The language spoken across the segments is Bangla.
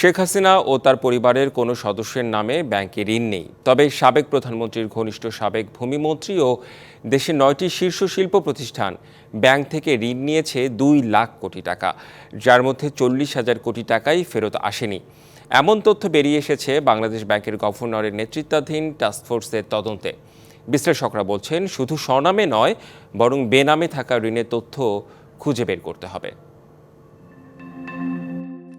শেখ হাসিনা ও তার পরিবারের কোনো সদস্যের নামে ব্যাংকে ঋণ নেই। তবে সাবেক প্রধানমন্ত্রীর ঘনিষ্ঠ সাবেক ভূমিমন্ত্রী ও দেশের 9টি শীর্ষ শিল্প প্রতিষ্ঠান ব্যাংক থেকে ঋণ নিয়েছে 2 লাখ কোটি টাকা, যার মধ্যে 40,000 কোটি টাকাই ফেরত আসেনি। এমন তথ্য বেরিয়ে এসেছে বাংলাদেশ ব্যাংকের গভর্নরের নেতৃত্বাধীন টাস্কফোর্সের তদন্তে। বিশ্লেষকরা বলছেন, শুধু স্বনামে নয়, বরং বেনামে থাকা ঋণের তথ্য খুঁজে বের করতে হবে।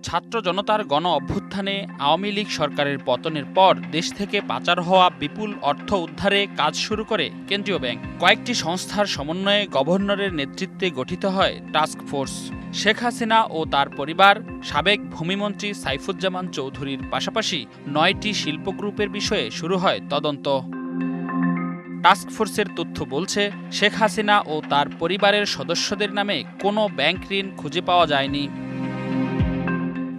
ছাত্র জনতার গণ অভ্যুত্থানে আওয়ামী লীগ সরকারের পতনের পর দেশ থেকে পাচার হওয়া বিপুল অর্থ উদ্ধারে কাজ শুরু করে কেন্দ্রীয় ব্যাংক। কয়েকটি সংস্থার সমন্বয়ে গভর্নরের নেতৃত্বে গঠিত হয় টাস্ক ফোর্স। শেখ হাসিনা ও তার পরিবার, সাবেক ভূমিমন্ত্রী সাইফুজ্জামান চৌধুরীর পাশাপাশি 9টি শিল্প গ্রুপের বিষয়ে শুরু হয় তদন্ত। টাস্কফোর্সের তথ্য বলছে, শেখ হাসিনা ও তার পরিবারের সদস্যদের নামে কোনো ব্যাংক ঋণ খুঁজে পাওয়া যায়নি।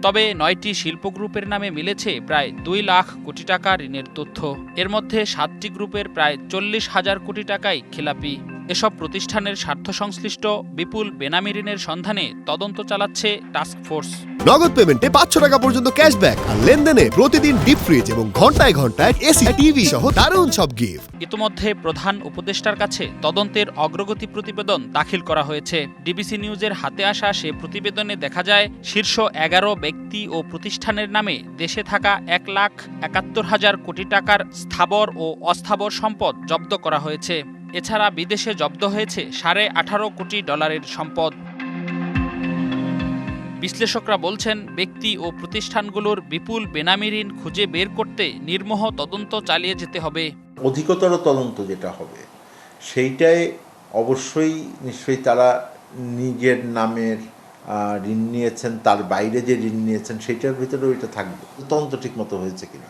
তবে 9টি শিল্প গ্রুপের নামে মিলেছে প্রায় 2 লাখ কোটি টাকা ঋণের তথ্য। এর মধ্যে 7টি গ্রুপের প্রায় 40,000 কোটি টাকাই খেলাপি। এসব প্রতিষ্ঠানের স্বার্থ সংশ্লিষ্ট বিপুল বেনামি ঋণের সন্ধানে তদন্ত চালাচ্ছে টাস্কফোর্স। নগদ পেমেন্টে 500 টাকা পর্যন্ত ক্যাশব্যাক আর লেনদেনে প্রতিদিন ডিপ ফ্রিজ এবং ঘন্টায় ঘন্টায় এসি টিভি সহ দারুণ সব গিফট। ইতোমধ্যে প্রধান উপদেষ্টার কাছে তদন্তের অগ্রগতি প্রতিবেদন দাখিল করা হয়েছে। ডিবিসি নিউজের হাতে আসা সে প্রতিবেদনে দেখা যায়, শীর্ষ 11 ব্যক্তি ও প্রতিষ্ঠানের নামে দেশে থাকা 1,71,000 কোটি টাকার স্থাবর ও অস্থাবর সম্পদ জব্দ করা হয়েছে। এছাড়া বিদেশে জব্দ হয়েছে $18.5 কোটি সম্পদ। বিশ্লেষকরা বলছেন, ব্যক্তি ও প্রতিষ্ঠানগুলোর বিপুল বেনামি ঋণ খুঁজে বের করতে নির্মোহ তদন্ত চালিয়ে যেতে হবে। অধিকতর তদন্ত যেটা হবে সেইটাই অবশ্যই নিশ্চয়ই তারা নিজের নামের ঋণ নিয়েছেন, তার বাইরে যে ঋণ নিয়েছেন সেটার ভিতরে ওইটা থাকবে, তদন্ত ঠিক মতো হয়েছে কিনা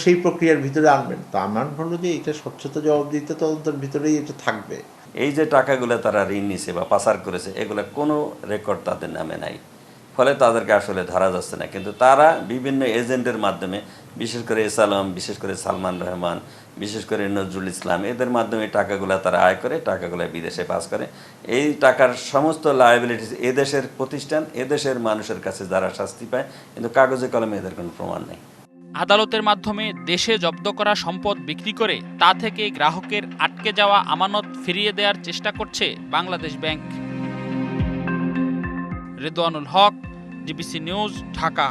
সেই প্রক্রিয়ার ভিতরে আনবেন। তো আমার হলো যে এটা স্বচ্ছতা জবাবদিহিতা তদন্তের ভিতরেই এটা থাকবে। এই যে টাকাগুলো তারা ঋণ নিছে বা পাচার করেছে, এগুলো কোনো রেকর্ড তাদের নামে নাই, ফলে তাদেরকে আসলে ধরা যাচ্ছে না। কিন্তু তারা বিভিন্ন এজেন্টের মাধ্যমে, বিশেষ করে এস আলম, বিশেষ করে সালমান রহমান, বিশেষ করে নজরুল ইসলাম, এদের মাধ্যমে টাকাগুলো তারা আয় করে, টাকাগুলো বিদেশে পাস করে। এই টাকার সমস্ত লায়াবিলিটিস এদেশের প্রতিষ্ঠান, এদেশের মানুষের কাছে যারা শাস্তি পায়, কিন্তু কাগজে কলমে এদের কোনো প্রমাণ নেই। আদালতের মাধ্যমে দেশে জব্দ করা সম্পদ বিক্রি করে তা থেকে গ্রাহকের আটকে যাওয়া আমানত ফিরিয়ে দেওয়ার চেষ্টা করছে বাংলাদেশ ব্যাংক। রেদওয়ানুল হক, ডিবিসি নিউজ, ঢাকা।